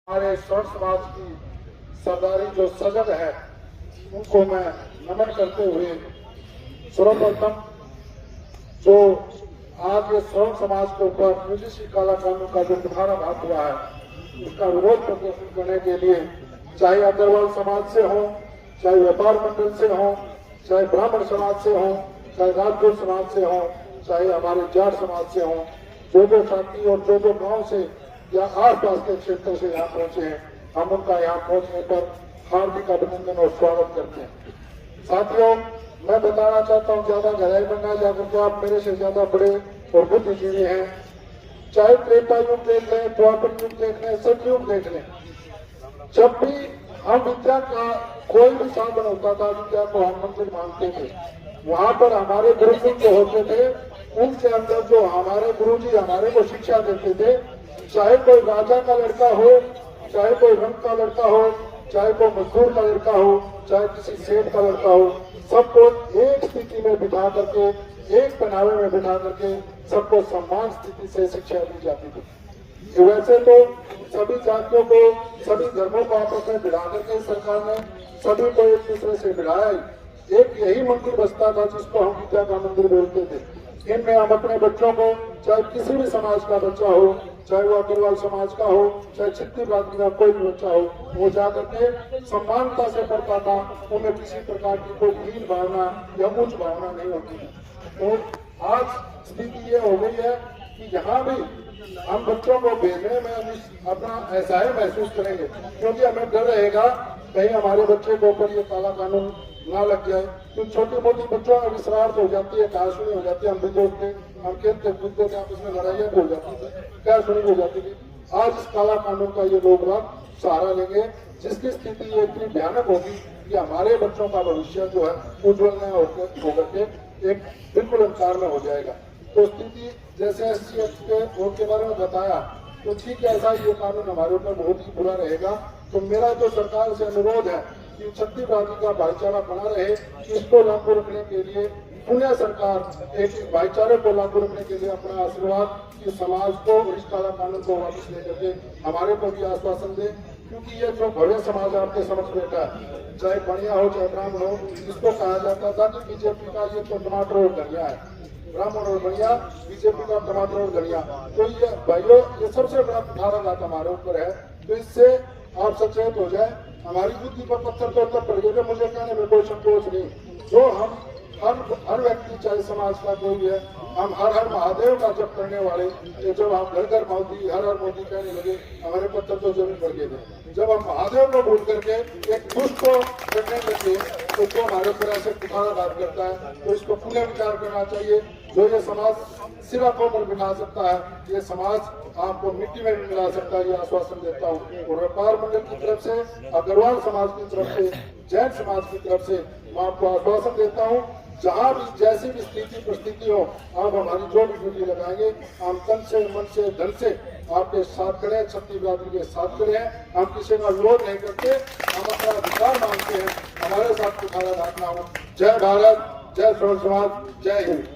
हमारे स्वर्ण समाज की सरदारी जो सजग है उनको मैं नमन करते हुए सर्वप्रथम जो आज ये स्वर्ण समाज के ऊपर यूजीसी काला कानून का जो मुठाराघात हुआ है उसका विरोध प्रदर्शन करने के लिए चाहे अग्रवाल समाज से हो, चाहे व्यापार मंडल से हो, चाहे ब्राह्मण समाज से हो, चाहे राजपूत समाज से हो, चाहे हमारे जाट समाज से हो, जो साथी और जो गांव से या आसपास के क्षेत्र से यहाँ पहुंचे हैं, हम उनका यहाँ पहुंचने पर हार्दिक अभिनंदन और स्वागत करते हैं। साथियों, मैं बताना चाहता हूँ, ज्यादा गहराई में ना जाकर के आप मेरे से ज्यादा बड़े और बुद्धिजीवी हैं। चाहे त्रेता युग देख लें, द्वापर युग देख लें, सतयुग देख लें, जब भी हम विद्या का कोई भी साधन होता था, विद्या को हम मंदिर मानते थे। वहां पर हमारे गुरुकुल जो होते थे उनके अंदर जो हमारे गुरुजी हमारे को शिक्षा देते थे, चाहे कोई राजा का लड़का हो, चाहे कोई रंग का लड़का हो, चाहे कोई मजदूर का लड़का हो, चाहे किसी सेठ का लड़का हो, सबको एक स्थिति में बिठा करके, एक पहनावे में बिठा करके सबको सम्मान स्थिति से शिक्षा दी जाती थी। वैसे तो सभी जातियों को, सभी धर्मों को आपस में बिठा करके सरकार ने सभी को एक दूसरे से बिठाया। एक यही मंदिर बसता था जिसको हम विद्या का मंदिर बोलते थे। इनमें हम अपने बच्चों को, चाहे किसी भी समाज का बच्चा हो, चाहे वो अग्रवाल समाज का हो, चाहे छित्ती जाति का कोई भी बच्चा हो, वो जाकर के सम्मानता से पढ़ता था। उनमें किसी प्रकार की कोई हीन भावना या उच्च भावना नहीं होती थी। तो आज स्थिति ये हो गई है कि यहाँ भी हम बच्चों को भेजने में अपना ऐसा ही महसूस करेंगे, क्योंकि हमें डर रहेगा कहीं हमारे बच्चे के ऊपर ये काला कानून ना लग जाए। तो छोटी मोटी बच्चों में विश्राम हो जाती है, कहासुनी हो जाती है, हम भी दोस्त थे, हम खेलते कूदते थे, आपस में लड़ाइयाँ हो जाती थी, कहासुनी हो जाती थी। आज इस काला कानून का ये लोग बाग सहारा लेंगे, जिसकी स्थिति ये इतनी भयानक होगी कि हमारे बच्चों का भविष्य जो है उज्जवल न होकर के एक बिल्कुल अंधकार में हो जाएगा। तो स्थिति जैसे SC के बारे में बताया, तो ठीक है, ऐसा ये कानून हमारे ऊपर बहुत ही बुरा रहेगा। तो मेरा जो सरकार से अनुरोध है कि छत्तीसगढ़ का भाईचारा बना रहे, इसको लागू रखने के लिए पुणे सरकार एक भाईचारे को लागू रखने के लिए अपना आशीर्वाद कि समाज को इस काला कानून को वापस लेकर के हमारे को भी आश्वासन दे। क्योंकि ये जो भव्य समाज आपके समझ बैठा है, चाहे बढ़िया हो चाहे ब्राह्मण हो, इसको कहा जाता था कि बीजेपी का ये तो टमाटर और धनिया है, ब्राह्मण और बढ़िया, बीजेपी का टमाटर और धनिया। तो ये भाइयों, ये सबसे बड़ा मुठाराघात हमारे ऊपर है। तो इससे आप सचेत हो जाए। हमारी बुद्धि पर पत्थर तो तब पड़ गए, मुझे कहने में कोई संकोच नहीं। जो हम हर व्यक्ति, चाहे समाज का कोई है, हम हर महादेव का जप करने वाले, जब हम घर घर मोदी, हर मोदी कहने लगे, हमारे पत्थर तो जमीन पड़ गए थे। जब हम महादेव को भूल करके एक दुष्ट को करने लगे, तो हमारे ऊपर ऐसे मुठाराघात करता है। तो इसको पुनः विचार करना चाहिए। जो ये समाज सिरा को पर बिठा सकता है, ये समाज आपको मिट्टी में भी मिला सकता है, ये आश्वासन देता हूँ। और व्यापार मंडल की तरफ से, अग्रवाल समाज की तरफ से, जैन समाज की तरफ से मैं आपको आश्वासन देता हूँ, जहाँ भी जैसी भी स्थिति परिस्थिति हो, आप हमारी जो भी ड्यूटी लगाएंगे, हम तन से, मन से, धन से आपके साथ खड़े, छत्तीसगढ़ के साथ खड़े हैं। हम किसी का विरोध नहीं करते, हम अपना अधिकार मांगते हैं, हमारे साथ मुठाराघात ना हो। जय भारत, जय स्वर्ण समाज, जय हिंद।